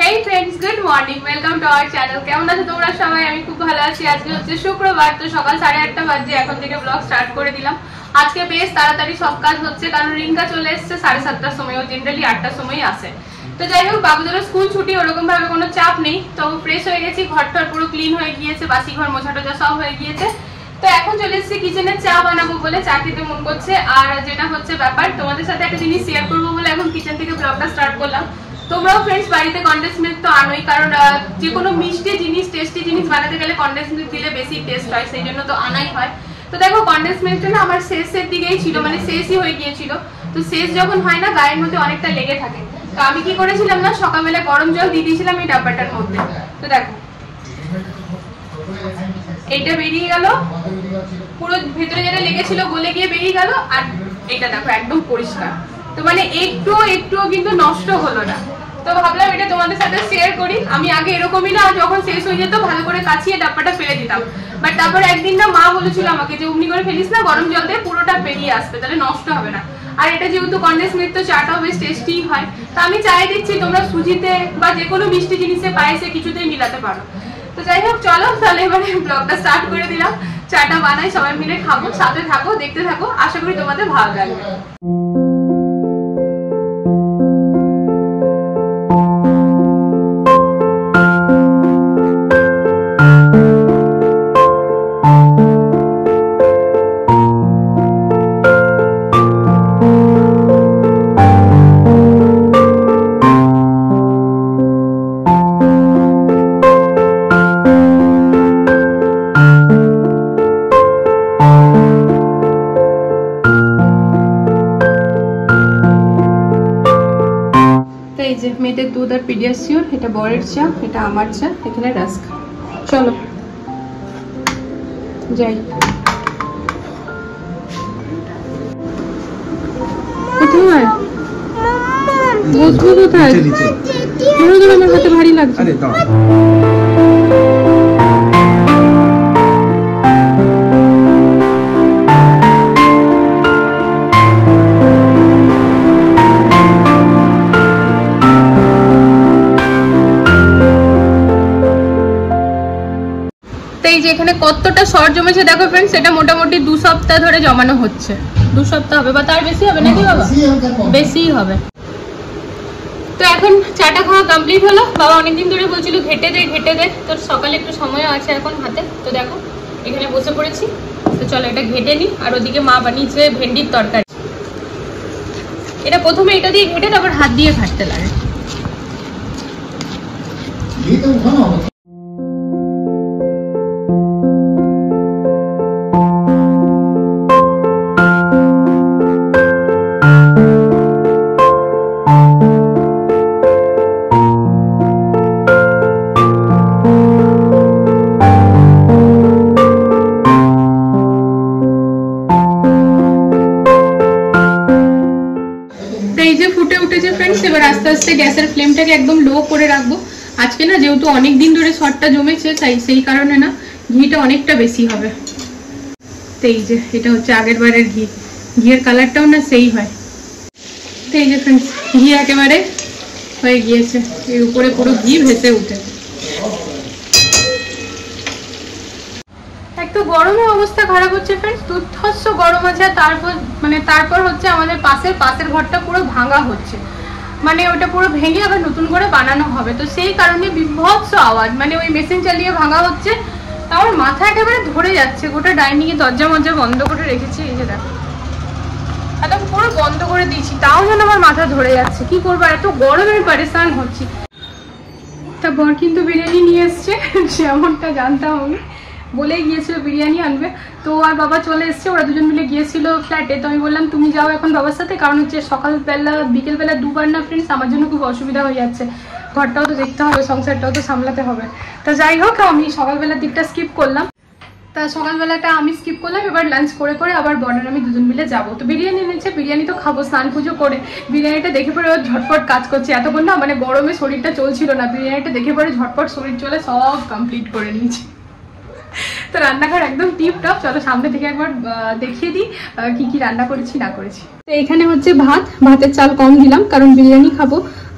Hey friends, good morning. Welcome to our channel. কেমন আছো তোমরা সবাই? আমি খুব ভালো আছি। আজকে হচ্ছে শুক্রবার, তো সকাল 8:30 বাজে, এখন থেকে ব্লগ স্টার্ট করে দিলাম। আজকে বেশ তাড়াতাড়ি সব কাজ হচ্ছে, কারণ রিঙ্কা চলে এসেছে 7:30টার সময়, ও জেনারেলি 8টার সময় আসে। তো যাই হোক, বাবুদেরও স্কুল ছুটি, ওরকম ভাবে কোনো চাপ নেই। তো ফ্রেশ হয়ে গেছি, ঘরটা পুরো ক্লিন হয়ে গিয়েছে, বাসি ঘর মোছা টোছা সব হয়ে গিয়েছে। তো এখন চলে এসেছি কিচেনে চা বানাবো বলে, চা খেতে মন করছে। আর যেটা হচ্ছে ব্যাপার, তোমাদের সাথে একটা জিনিস শেয়ার করবো বলে এখন কিচেন থেকে ব্লগটা স্টার্ট করলাম। তোমরাও ফ্রেন্ডস বাড়িতে কনডেন্স মিল্ক তো আনোই, কারণ যে কোনো মিষ্টি জিনিস, টেস্টি জিনিস বানাতে গেলে কনডেন্স মিল্ক দিলে বেশি টেস্ট হয়, সেই জন্য তো আনাই হয়। তো দেখো, কনডেন্স মিল্কটা না আমার শেষের দিকেই ছিল, মানে শেষই হয়ে গিয়েছিল। তো শেষ যখন হয় না, গায়ের মধ্যে অনেকটা লেগে থাকে। তো আমি কি করেছিলাম না, সকালবেলা গরম জল দিয়ে দিয়েছিলাম এই ডাব্বাটার মধ্যে। তো দেখো, এইটা বেরিয়ে গেল, পুরো ভেতরে যেটা লেগেছিল গলে গিয়ে বেরিয়ে গেল। আর এটা দেখো একদম পরিষ্কার, তো মানে একটুও কিন্তু নষ্ট হলো না। তো ভাবলাম এটা তোমাদের সাথে শেয়ার করি। আমি আগে এরকমই না, যখন শেষ হয়ে যেত ভালো করে কাচিয়ে ডাব্বাটা ফেলে দিতাম। বাট তারপর একদিন না মা বলেছিল আমাকে যে অমনি করে ফেলিস না, গরম জল দিয়ে পুরোটা বেরিয়ে আসবে, তাহলে নষ্ট হবে না। আর এটা যেহেতু কনডেন্স মিল্ক, তো চাটাও বেশ টেস্টি হয়। তো আমি চাই দিচ্ছি তোমরা সুজিতে বা যে কোনো মিষ্টি জিনিসে, পায়েসে কিছুতেই মিলাতে পারো। তো যাই হোক, চলো তাহলে এবারে ব্লগটা স্টার্ট করে দিলাম। চাটা বানাই, সবাই মিলে খাবো, সাথে থাকো, দেখতে থাকো, আশা করি তোমাদের ভালো লাগবে। মেয়েদের দুধ আর পিডিয়াশিওর, এটা বরের চা, এটা আমার চা, এখানে রাস্ক। চলো যাই। কোথায় বসবো? কোথায়? আমার হাতে ভারী লাগছে। এখানে কতটা শর্ট জমেছে দেখো ফ্রেন্ডস, এটা মোটামুটি 2 সপ্তাহ ধরে জমানো হচ্ছে। 2 সপ্তাহ হবে বা তার বেশি হবে নাকি বাবা? বেশি হবে। তো এখন চাটা খাওয়া কমপ্লিট হলো। বাবা অনেকদিন ধরে বলছিল ঘেটে দে, তো সকালে একটু সময় আছে এখন হাতে। তো দেখো এখানে বসে পড়েছি। তো চলো এটা ঘেটে নি। আর ওদিকে মা বানিয়েছে ভেন্ডির তরকারি। এটা প্রথমে এটা দিয়ে ঘেটে, তারপর হাত দিয়ে ঘাটতে লাগে। এবার আস্তে আস্তে গ্যাসের ফ্লেমটাকে একদম লো করে রাখবো। আজকে না যেহেতু অনেক দিন ধরে শর্টটা জমেছে, তাই সেই কারণে না ঘিটা অনেকটা বেশি হবে। তো এই যে এটা হচ্ছে আগের বারের ঘি, ঘিয়ের কালারটাও না সেই হয়। তো এই যে ফ্রেন্ডস, ঘি একেবারে হয়ে গিয়েছে, এর উপরে পুরো ঘি ভেসে উঠেছে। একটু গরমে অবস্থা খারাপ হচ্ছে ফ্রেন্ডস, দুর্ধর্ষ গরম আছে। তারপর হচ্ছে আমাদের পাশের ঘরটা পুরো ভাঙা হচ্ছে, মানে ওটা পুরো ভেঙে আবার নতুন করে বানানো হবে। তো সেই কারণে বিভৎস আওয়াজ, মানে ওই মেশিন চালিয়ে ভাঙা হচ্ছে। আমার মাথা একেবারে ধরে যাচ্ছে। গোটা ডাইনিং এ দরজা মজ্জা বন্ধ করে রেখেছি, এই যে দেখো একদম পুরো বন্ধ করে দিয়েছি, তাও যেন আমার মাথা ধরে যাচ্ছে। কি করবো, এত গরমে পারেশান হচ্ছি। তা বর কিন্তু বিরিয়ানি নিয়ে এসছে, যেমনটা জানতাম আমি, বলেই গিয়েছিল বিরিয়ানি আনবে। তো আর বাবা চলে এসছে, ওরা দুজন মিলে গিয়েছিল ফ্ল্যাটে। তো আমি বললাম তুমি যাও এখন বাবার সাথে, কারণ হচ্ছে সকালবেলা বিকেলবেলা দুবার না ফ্রেন্ডস, আমার জন্য খুব অসুবিধা হয়ে যাচ্ছে। ঘরটাও তো দেখতে হবে, সংসারটাও তো সামলাতে হবে। তো যাই হোক, আমি সকালবেলার দিকটা স্কিপ করলাম। তা সকালবেলাটা আমি স্কিপ করলাম। এবার লাঞ্চ করে আবার বর্ণার আমি দুজন মিলে যাবো। তো বিরিয়ানি এনেছে, বিরিয়ানি তো খাবো স্নান পুজো করে। বিরিয়ানিটা দেখে পরে ওর ঝটপট কাজ করছে, এতক্ষণ না মানে গরমে শরীরটা চলছিল না, বিরিয়ানিটা দেখে পরে ঝটপট শরীর চলে সব কমপ্লিট করে নিয়েছি। তো রান্নাঘর একদম টিপ টপ। চলো সামনে থেকে একবার দেখিয়ে দিই কি কি রান্না করেছি না করেছি। তো এখানে হচ্ছে ভাতের চাল কম দিলাম কারণ বিরিয়ানি খাবো।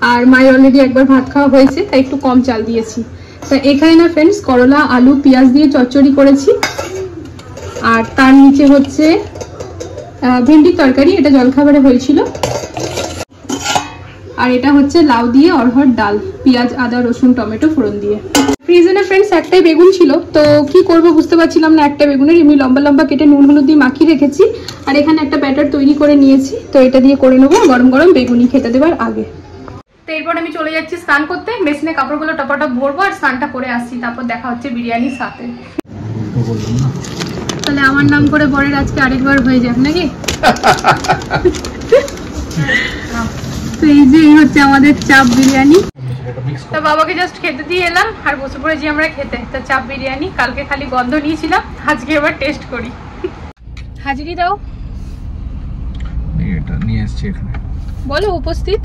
আর মায়ের অলরেডি একবার ভাত খাওয়া হয়েছে, তাই একটু কম চাল দিয়েছি। তা এখানে না ফ্রেন্ডস করলা আলু পেঁয়াজ দিয়ে চচ্চড়ি করেছি, আর তার নিচে হচ্ছে ভেন্ডির তরকারি, এটা জলখাবারে হয়েছিল। আর এটা হচ্ছে লাউ দিয়ে অরহর ডাল, পেঁয়াজ আদা রসুন টমেটো ফোড়ন দিয়ে। ফ্রিজে না ফ্রেন্ডস একটাই বেগুন ছিল, তো কি করব বুঝতে পারছিলাম না। একটা বেগুনের এমনি লম্বা লম্বা কেটে নুন হলুদ দিয়ে মাখিয়ে রেখেছি, আর এখানে একটা ব্যাটার তৈরি করে নিয়েছি, তো এটা দিয়ে করে নেবো গরম গরম বেগুনি খেতে দেওয়ার আগে। তো এরপর আমি চলে যাচ্ছি স্নান করতে, মেশিনে কাপড়গুলো টপাটপ ভরবো আর স্নানটা করে আসছি, তারপর দেখা হচ্ছে বিরিয়ানির সাথে। তাহলে আমার নাম করে বরের আজকে আরেকবার হয়ে যাক নাকি? তো এই যে হচ্ছে আমাদের চাপ বিরিয়ানি। তো বাবাকে জাস্ট খেতে দিয়ে এলাম আর বসে পড়েছি আমরা খেতে। তো চাপ বিরিয়ানি কালকে খালি গন্ধ নিয়েছিলাম, আজকে এবার টেস্ট করি। হাজিরি দাও, এটা নিয়ে এসেছি এখানে। বলো উপস্থিত।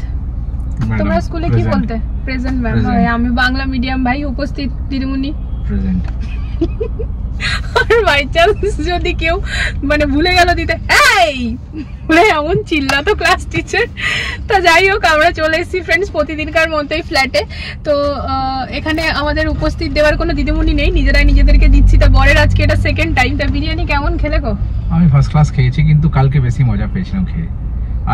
তোমরা স্কুলে কি বলতে? Present ma'am. আমি বাংলা মিডিয়াম ভাই, উপস্থিত দিদিমণি প্রেজেন্ট। আর বাই চান্স যদি কেউ মানে ভুলে গেল দিতে এই বলে এমন চিল্লাতো ক্লাস টিচার। তা যাই হোক আমরা চলে এসেছি ফ্রেন্ডস প্রতিদিনকার মতোই ফ্ল্যাটে। তো এখানে আমাদের উপস্থিত দেওয়ার কোনো দিদিমণি নেই, নিজেরাই নিজেদেরকে দিচ্ছি। তা বরের আজকে এটা সেকেন্ড টাইম। তা বিরিয়ানি কেমন খেলে গো? আমি ফার্স্ট ক্লাস খেয়েছি, কিন্তু কালকে বেশি মজা পেয়েছিলাম খেয়ে।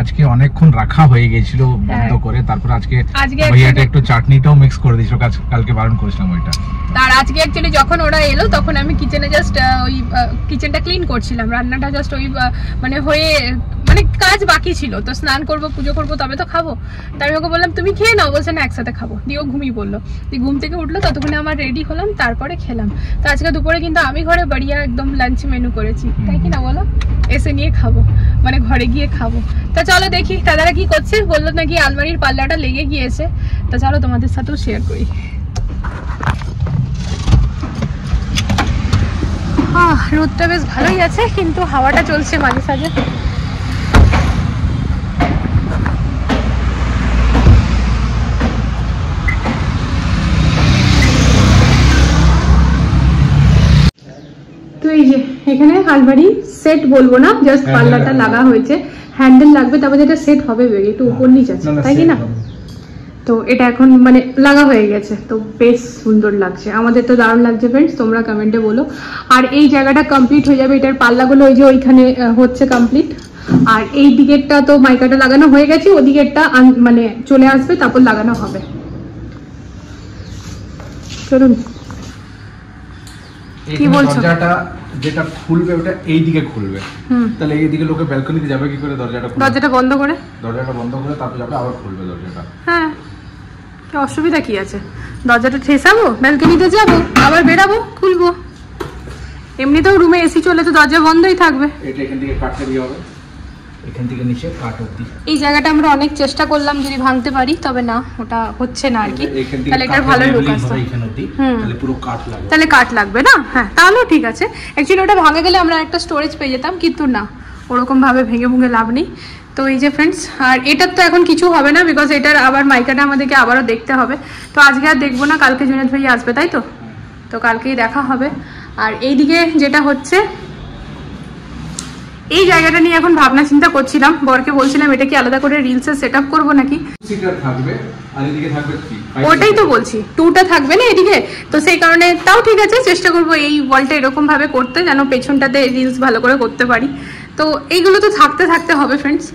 আজকে অনেকক্ষণ রাখা হয়ে গেছিল বন্ধ করে, তারপর আজকে ভাইয়াটা একটু চাটনিটাও মিক্স করে দিয়েছিল, কালকে বারণ করেছিলাম ওইটা। আর আজকে অ্যাকচুয়ালি যখন ওরা এলো তখন আমি কিচেনে জাস্ট ওই কিচেনটা ক্লিন করছিলাম, রান্নাটা জাস্ট ওই মানে হয়ে মানে কাজ বাকি ছিল। তো স্নান করবো পুজো করবো তবে তো খাবো। তাই আমি ওকে বললাম তুমি খেয়ে নাও, বলছে না একসাথে খাবো। দিয়ে ও ঘুমিয়ে পড়লো, দিয়ে ঘুম থেকে উঠলো, ততক্ষণে আমার রেডি হলাম, তারপরে খেলাম। তো আজকে দুপুরে কিন্তু আমি ঘরে বাড়িয়া একদম লাঞ্চ মেনু করেছি, তাই কি না বলো? এসে নিয়ে খাবো, মানে ঘরে গিয়ে খাবো। তা চলো দেখি দাদারা কি করছে। বললো নাকি আলমারির পাল্লাটা লেগে গিয়েছে, তো চলো তোমাদের সাথেও শেয়ার করি। রোদটা বেশ ভালোই আছে, কিন্তু হাওয়াটা চলছে মাঝে সাঝে। তো এই যে এখানে আলমারি সেট বলবো না, জাস্ট পাল্লাটা লাগা হয়েছে, হ্যান্ডেল লাগবে, তারপর যেটা সেট হবে একটু উপর নিচে আছে, তাই কি না? তো এটা এখন মানে লাগা হয়ে গেছে, তো বেশ সুন্দর লাগছে, আমাদের তো দারুণ লাগছে ফ্রেন্ডস, তোমরা কমেন্টে বলো। আর এই জায়গাটা কমপ্লিট হয়ে যাবে, এটার পাল্লাগুলো ওই যে ওইখানে হচ্ছে কমপ্লিট। আর এই দিকেরটা তো মাইকাটা লাগানো হয়ে গেছে, ওদিকেরটা মানে চলে আসবে, তারপর লাগানো হবে। চলুন কি বলছো? দরজাটা যেটা খুলবে ওটা এই দিকে খুলবে, তাহলে এই দিকে লোকে ব্যালকনিতে যাবে কি করে? দরজাটা বন্ধ করে তারপর যাবে, আবার খুলবে দরজাটা। হ্যাঁ, কি অসুবিধা কি আছে? দরজাটা ঠেসাবো, ব্যালকনিতে যাবো, আবার বেরাবো, খুলবো। এমনিতেও রুমে এসি চলে তো দরজা বন্ধই থাকবে। এটা এখান থেকে কাটতে দিয়ে হবে, এখান থেকে নিচে কাট অবধি। এই জায়গাটা আমরা অনেক চেষ্টা করলাম যদি ভাঙতে পারি, তবে না, ওটা হচ্ছে না আর কি। তাহলে এটার ভালো লুক আসছে, তাহলে পুরো কাট লাগবে, তাহলে কাট লাগবে না? হ্যাঁ, তাহলেও ঠিক আছে। অ্যাকচুয়ালি ওটা ভাঙে গেলে আমরা একটা স্টোরেজ পেয়ে যেতাম, কিন্তু না, ওরকম ভাবে ভেঙে ভুঙে লাভ নেই। তো এই যে ফ্রেন্ডস, আর এটার তো এখন কিছু হবে না, বিকজ এটার আবার মাইকাটা আমাদেরকে আবারও দেখতে হবে। তো আজকে আর দেখবো না, কালকে জুনেদ ভাই আসবে, তাই তো? তো কালকেই দেখা হবে। আর এইদিকে যেটা হচ্ছে, এই জায়গাটা নিয়ে এখন ভাবনা চিন্তা করছিলাম, বরকে বলছিলাম এটা কি আলাদা করে রিলসে সেট আপ করবো নাকি। ওটাই তো বলছি, 2টা থাকবে না এদিকে, তো সেই কারণে তাও ঠিক আছে, চেষ্টা করবো এই ওয়ালটা এরকম ভাবে করতে যেন পেছনটাতে রিলস ভালো করে করতে পারি। তো এইগুলো তো থাকতে থাকতে হবে ফ্রেন্ডস।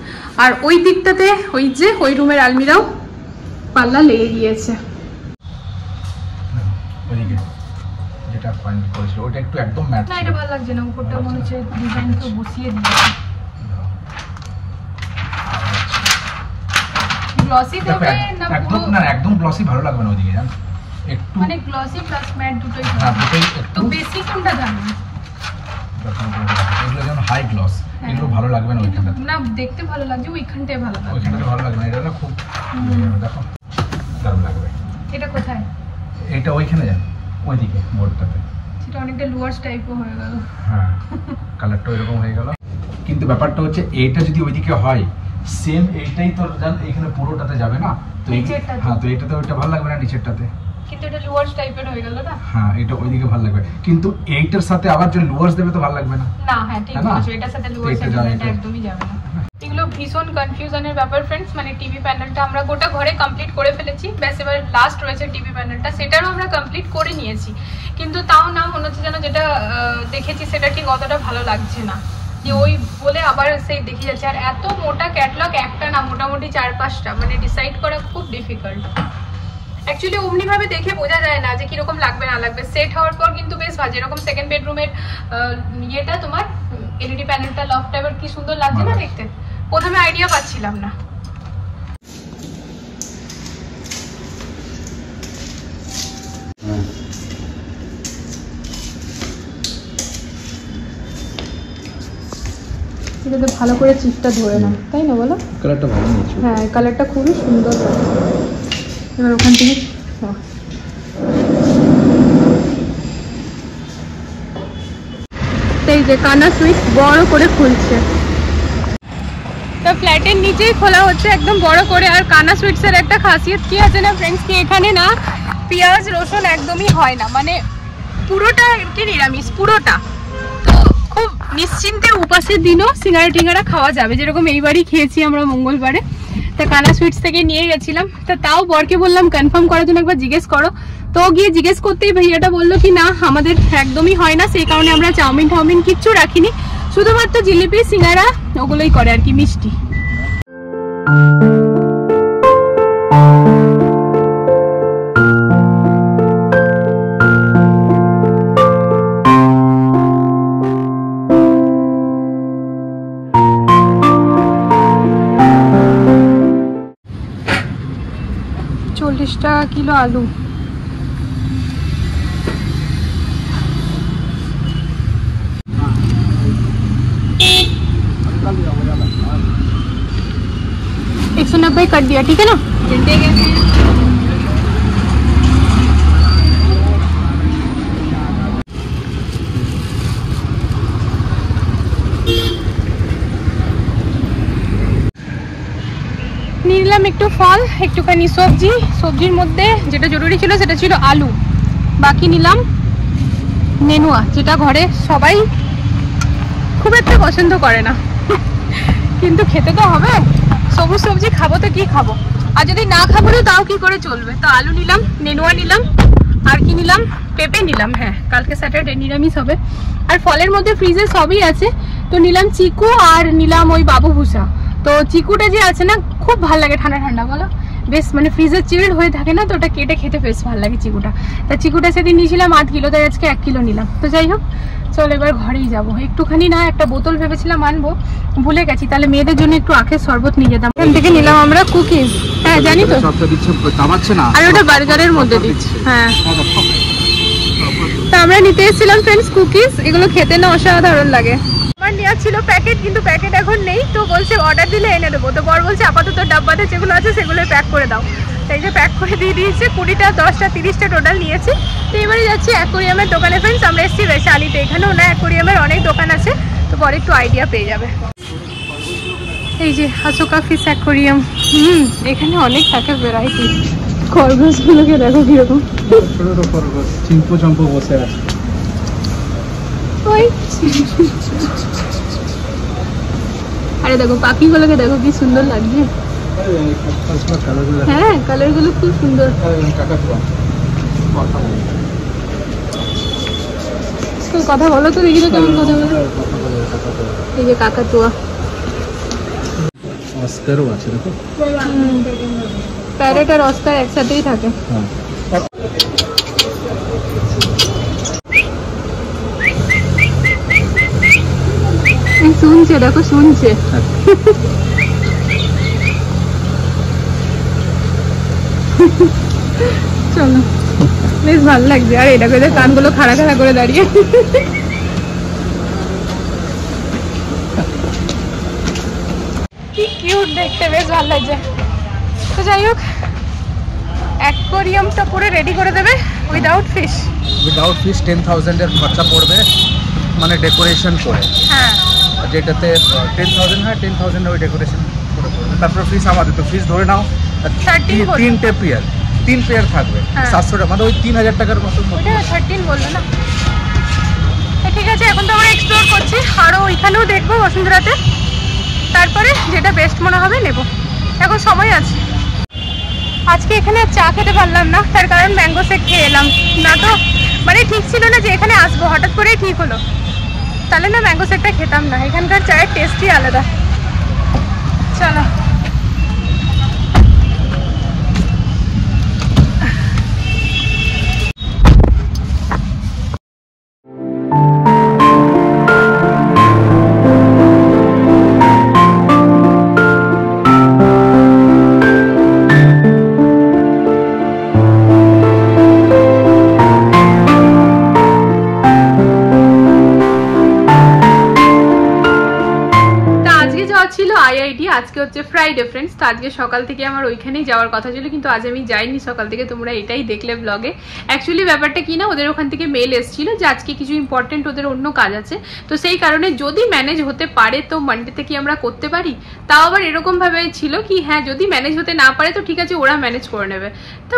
আর ওই দিকটাতে ওই যে ওই রুমের আলমিরাও পাল্লা লেগে গিয়েছে। যেটা ফাইনাল করেছিল ওটা একটু একদম ম্যাট না, এটা ভালো লাগছে না, উপরটা মনে হচ্ছে ডিজাইন তো বসিয়ে দিয়েছে। গ্লসি দেবে না একদম না, একদম গ্লসি ভালো লাগবে না ওদিকে, জান একটু মানে গ্লসি প্লাস ম্যাট দুটোই থাকবে। তো বেসিক কোনটা জানেন? এগুলো যেমন হাই গ্লস, এগুলো ভালো লাগবে না ওইখানটা। না, দেখতে ভালো লাগছে, ওইখানটায় ভালো লাগবে, ওইখানটা ভালো লাগবে না, এটা না খুব দেখো দারুণ লাগবে। এটা কোথায়? এটা ওইখানে যান, ওইদিকে বোর্ডটাতে, সেটা অনেকটা লুয়ার্স টাইপও হয়ে গেল। হ্যাঁ, কালারটা এরকম হয়ে গেল। কিন্তু ব্যাপারটা হচ্ছে এইটা যদি ওইদিকে হয়, সেম এইটাই তো জান এখানে পুরোটাতে যাবে না, তো হ্যাঁ, তো এটাতে ওইটা ভালো লাগবে না নিচেরটাতে, কিন্তু এটা লুয়ার্স টাইপের হয়ে গেল না। হ্যাঁ, এটা ওইদিকে ভালো লাগবে, কিন্তু এইটার সাথে আবার যদি লুয়ার্স দেবে তো ভালো লাগবে না। না, হ্যাঁ ঠিক আছে, এটার সাথে লুয়ার্স এটা একদমই যাবে না। এগুলো ভীষণ কনফিউশনের ব্যাপার ফ্রেন্ডস। মানে টিভি প্যানেলটা আমরা গোটা ঘরে কমপ্লিট করে ফেলেছি, ব্যাস এবার লাস্ট রয়েছে টিভি প্যানেলটা, সেটারও আমরা কমপ্লিট করে নিয়েছি, কিন্তু তাও না মনে হচ্ছে যেন যেটা দেখেছি সেটা ঠিক অতটা ভালো লাগছে না, যে ওই বলে আবার সেই দেখে যাচ্ছে। আর এত মোটা ক্যাটলগ, একটা না মোটামুটি 4-5টা, মানে ডিসাইড করা খুব ডিফিকাল্ট। অ্যাকচুয়ালি অমনিভাবে দেখে বোঝা যায় না যে কিরকম লাগবে না লাগবে, সেট হওয়ার পর কিন্তু বেশ ভালো। যেরকম সেকেন্ড বেডরুমের ইয়েটা তোমার এলইডি প্যানেলটা লফট টাইপের কি সুন্দর লাগছে না দেখতে, প্রথমে আইডিয়া পাচ্ছিলাম না। এটাতে ভালো করে চিপটা ধরে না, তাই না বলো? কালারটা ভালো নিয়েছো। হ্যাঁ কালারটা খুবই সুন্দর। এবার ওখান থেকে এই যে কানা সুইচ বড় করে খুলছে, তো ফ্ল্যাটের নিচেই খোলা হচ্ছে একদম বড় করে। আর কানা সুইটসের একটা খাসিয়ত কি আছে না ফ্রেন্ডস, কি এখানে না পেঁয়াজ রসুন একদমই হয় না, মানে পুরোটা কি নিরামিষ পুরোটা। তো খুব নিশ্চিন্তে উপাসের দিনও সিঙ্গারা টিঙ্গারা খাওয়া যাবে, যেরকম এইবারই খেয়েছি আমরা মঙ্গলবারে। তা কানা সুইটস থেকে নিয়ে গেছিলাম, তা তাও বরকে বললাম কনফার্ম করার জন্য একবার জিজ্ঞেস করো। তো গিয়ে জিজ্ঞেস করতেই ভাইয়াটা বললো কি না আমাদের একদমই হয় না, সেই কারণে আমরা চাউমিন টাউমিন কিচ্ছু রাখিনি, শুধুমাত্র জিলিপি সিঙ্গারা ওগুলোই করে আর কি, মিষ্টি। টাকা কিলো আলু। $190 कर दिया, ठीक है ना? নিলাম একটু ফল, একটুখানি সবজি। সবজির মধ্যে যেটা জরুরি ছিল সেটা ছিল আলু, বাকি নিলাম নেনুয়া, যেটা ঘরে সবাই খুব একটা পছন্দ করে না কিন্তু খেতে তো হবে, সবুজ সবজি খাবো তো কি খাবো, আর যদি না খাবো তো তাও কি করে চলবে। তো আলু নিলাম, নেনুয়া নিলাম, আর কি নিলাম পেঁপে নিলাম, হ্যাঁ কালকে স্যাটারডে নিরামিষ হবে। আর ফলের মধ্যে ফ্রিজে সবই আছে, তো নিলাম চিকু আর নিলাম ওই বাবু ভুষা। তো চিকুটা যে আছে না খুব ভালো লাগে ঠান্ডা ঠান্ডা, বলো বেশ, মানে ফ্রিজে চিল্ড হয়ে থাকে না, তো ওটা কেটে খেতে বেশ ভালো লাগে চিকুটা। তা চিকুটা সেদিন নিয়েছিলাম 8 কিলো, তাই আজকে 1 কিলো নিলাম। তো যাই হোক চল এবার ঘরেই যাবো। একটুখানি না একটা বোতল ভেবেছিলাম আনবো, ভুলে গেছি, তাহলে মেয়েদের জন্য একটু আখের শরবত নিয়ে যেতাম। এখান থেকে নিলাম আমরা কুকিজ, হ্যাঁ জানি তো, আর ওটা বার্গারের মধ্যে দিচ্ছে, হ্যাঁ। তা আমরা নিতে এসেছিলাম ফ্রেন্ডস কুকিজ, এগুলো খেতে না অসাধারণ লাগে। আমার নেওয়া ছিল প্যাকেট, কিন্তু প্যাকেট এখন নেই, তো বলছে অর্ডার দিলে এনে দেবো। তো বর বলছে আপাতত ডাব্বাতে যেগুলো আছে সেগুলো প্যাক করে দাও, তাই যে প্যাক করে দিয়ে দিয়েছে। 20টা 10টা 30টা টোটাল নিয়েছি। তো এবারে যাচ্ছি অ্যাকোরিয়ামের দোকানে ফ্রেন্ডস, আমরা এসেছি বৈশালীতে, এখানেও না অ্যাকোরিয়ামের অনেক দোকান আছে, তো পরে একটু আইডিয়া পেয়ে যাবে। এই যে আসোকা ফিশ অ্যাকোরিয়াম, এখানে অনেক থাকে ভ্যারাইটি। খরগোশগুলোকে দেখো কিরকম ছোট খরগোশ, চিম্পু চম্পু বসে আছে। আরে দেখো পাখিগুলোকে দেখো কি সুন্দর লাগছে, হ্যাঁ কালার গুলো খুব সুন্দর। কথা বলো তো দেখি তো কেমন কথা বলো। এই যে কাকাতুয়া, অস্কারও আছে দেখো, প্যারেট আর অস্কার একসাথেই থাকে। শুনছে দেখো, শুনছে। চলো বেশ ভালো লাগছে। আর এটা করে কানগুলো খাড়া খাড়া করে দাঁড়িয়ে, কি কিউট দেখতে, বেশ ভালো লাগছে। তো যাই হোক অ্যাকোরিয়ামটা পুরো রেডি করে দেবে উইদাউট ফিশ। 10,000 এর খরচা পড়বে, মানে ডেকোরেশন করে, হ্যাঁ যেটাতে 10,000 হয়, 10,000 ওই ডেকোরেশন করে পড়বে। তারপর ফিস আমাদের, তো ফিস ধরে নাও 3 পেয়ার থাকবে 700 টাকা, মানে ওই 3,000 টাকার মতো। 13 বললো না, ঠিক আছে। এখন তো আমরা এক্সপ্লোর করছি, আরও ওইখানেও দেখবো বসুন্ধরাতে। তারপরে যেটা বেস্ট মনে হবে নেব, এখন সময় আছে। আজকে এখানে চা খেতে পারলাম না, তার কারণ ম্যাঙ্গো শেক খেয়ে এলাম। না তো মানে ঠিক ছিল না যে এখানে আসবো, হঠাৎ করেই ঠিক হলো, তাহলে না ম্যাঙ্গো শেকটা খেতাম না। এখানকার চায়ের টেস্টই আলাদা। চলো আইআইটি। আজকে হচ্ছে ফ্রাইডে ফ্রেন্ডস, তো আজকে সকাল থেকে আমার ওইখানেই যাওয়ার কথা ছিল, কিন্তু আজ আমি যাইনি সকাল থেকে, তোমরা এটাই দেখলে ব্লগে। অ্যাকচুয়ালি ব্যাপারটা কি না, ওদের ওখান থেকে মেল এসেছিল যে আজকে কিছু ইম্পর্টেন্ট ওদের অন্য কাজ আছে, তো সেই কারণে যদি ম্যানেজ হতে পারে তো মানডেতে কি আমরা করতে পারি। তাও আবার এরকমভাবে ছিল কি হ্যাঁ যদি ম্যানেজ হতে না পারে তো ঠিক আছে ওরা ম্যানেজ করে নেবে। তো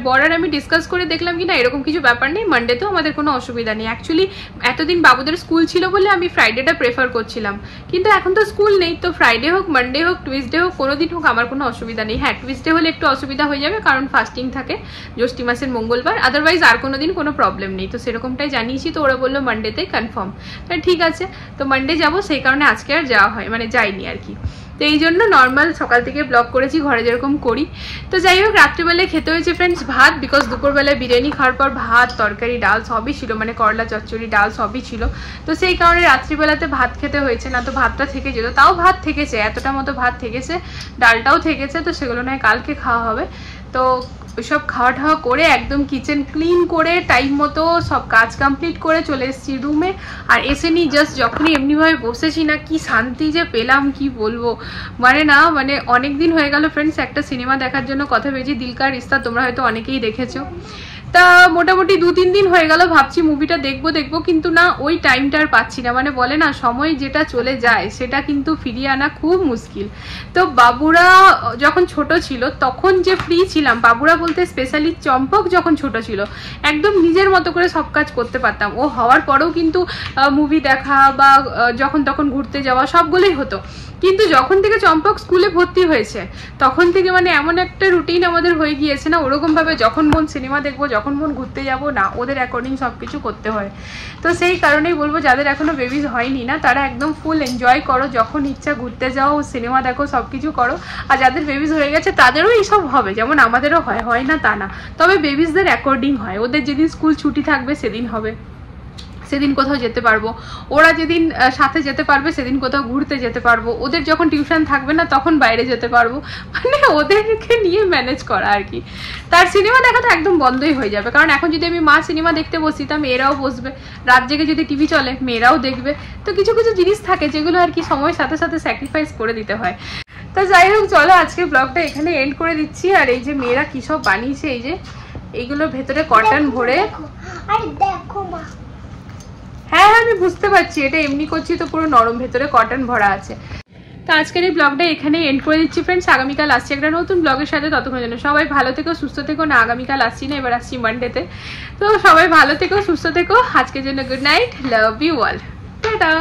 বড়ার আমি ডিসকাস করে দেখলাম কি না এরকম কিছু ব্যাপার নেই, মানডেতেও আমাদের কোনো অসুবিধা নেই। অ্যাকচুয়ালি এতদিন বাবুদের স্কুল ছিল বলে আমি ফ্রাইডেটা প্রেফার করছিলাম, কিন্তু এখন তো স্কুল নেই, তো ফ্রাইডে হোক মানডে হোক টুইসডে হোক কোনো দিন হোক আমার কোনো অসুবিধা নেই। হ্যাঁ টুইসডে হলে একটু অসুবিধা হয়ে যাবে কারণ ফাস্টিং থাকে জ্যৈষ্ঠী মাসের মঙ্গলবার, আদারওয়াইজ আর কোনো দিন কোনো প্রবলেম নেই। তো সেরকমটাই জানিয়েছি, তো ওরা বললো মানডেতেই কনফার্ম। তো ঠিক আছে, তো মানডে যাবো, সেই কারণে আজকে আর যাওয়া হয় মানে যাইনি আর কি। তো এই জন্য নর্মাল সকাল থেকে ব্লগ করেছি ঘরে যেরকম করি। তো যাই হোক রাত্রিবেলায় খেতে হয়েছে ফ্রেন্ডস ভাত, বিকজ দুপুরবেলায় বিরিয়ানি খাওয়ার পর ভাত তরকারি ডাল সবই ছিল, মানে করলা চচ্চড়ি ডাল সবই ছিল, তো সেই কারণে রাত্রিবেলাতে ভাত খেতে হয়েছে। না তো ভাতটা থেকে যেত, তাও ভাত থেকেছে, এতটা মতো ভাত থেকেছে, ডালটাও থেকেছে, তো সেগুলো নয় কালকে খাওয়া হবে। তো ওইসব খাওয়া টাওয়া করে একদম কিচেন ক্লিন করে টাইম মতো সব কাজ কমপ্লিট করে চলে এসেছি রুমে। আর এসে নি জাস্ট যখনই এমনিভাবে বসেছি না কি শান্তি যে পেলাম কি বলবো, মানে অনেক দিন হয়ে গেল ফ্রেন্ডস একটা সিনেমা দেখার জন্য কথা ভেবেছি, দিল কা রিস্তা, তোমরা হয়তো অনেকেই দেখেছো। তা মোটামুটি 2-3 দিন হয়ে গেল ভাবছি মুভিটা দেখবো, কিন্তু না ওই টাইমটা আর পাচ্ছি না। মানে বলে না সময় যেটা চলে যায় সেটা কিন্তু ফিরিয়ে আনা খুব মুশকিল। তো বাবুরা যখন ছোট ছিল তখন যে ফ্রি ছিলাম, বাবুরা বলতে স্পেশালি চম্পক যখন ছোট ছিল একদম নিজের মতো করে সব কাজ করতে পারতাম। ও হওয়ার পরেও কিন্তু মুভি দেখা বা যখন তখন ঘুরতে যাওয়া সবগুলোই হতো, কিন্তু যখন থেকে চম্পক স্কুলে ভর্তি হয়েছে তখন থেকে মানে এমন একটা রুটিন আমাদের হয়ে গিয়েছে না, ওরকমভাবে যখন মন সিনেমা দেখবো যখন মন ঘুরতে যাব না, ওদের অ্যাকর্ডিং সব কিছু করতে হয়। তো সেই কারণেই বলবো যাদের এখনো বেবিজ হয়নি না তারা একদম ফুল এনজয় করো, যখন ইচ্ছা ঘুরতে যাও সিনেমা দেখো সব কিছু করো। আর যাদের বেবিজ হয়ে গেছে তাদেরও এইসব হবে, যেমন আমাদেরও হয় না তা না, তবে বেবিজদের অ্যাকর্ডিং হয়। ওদের যেদিন স্কুল ছুটি থাকবে সেদিন হবে, সেদিন কোথাও যেতে পারবো, ওরা যেদিন সাথে যেতে পারবে সেদিন কোথাও ঘুরতে যেতে পারবো, ওদের যখন টিউশন থাকবে না তখন বাইরে যেতে পারবো, মানে ওদেরকে নিয়ে ম্যানেজ করা আর কি। তার সিনেমা দেখা তো একদম বন্ধই হয়ে যাবে, কারণ এখন যদি আমি মা সিনেমা দেখতে বসি তা মেয়েরাও বসবে, রাত জেগে যদি টিভি চলে মেয়েরাও দেখবে। তো কিছু কিছু জিনিস থাকে যেগুলো আর কি সময়ের সাথে সাথে স্যাক্রিফাইস করে দিতে হয়। তো যাই হোক চলো আজকে ব্লগটা এখানে এন্ড করে দিচ্ছি। আর এই যে মেয়েরা কি সব বানিয়েছে, এই যে এইগুলোর ভেতরে কটন ভরে, হ্যাঁ আমি বুঝতে পারছি এটা এমনি করছি তো পুরো নরম, ভেতরে কটন ভরা আছে। তো আজকের এই ব্লগটা এখানে এন্ড করে দিচ্ছি ফ্রেন্ডস, আগামীকাল আসছি একটা নতুন ব্লগের সাথে, ততক্ষণ জন্য সবাই ভালো থেকো সুস্থ থেকো। না আগামীকাল আসছি না, এবার আসছি মানডেতে। তো সবাই ভালো থেকো সুস্থ থেকো, আজকের জন্য good night, love you all, tata.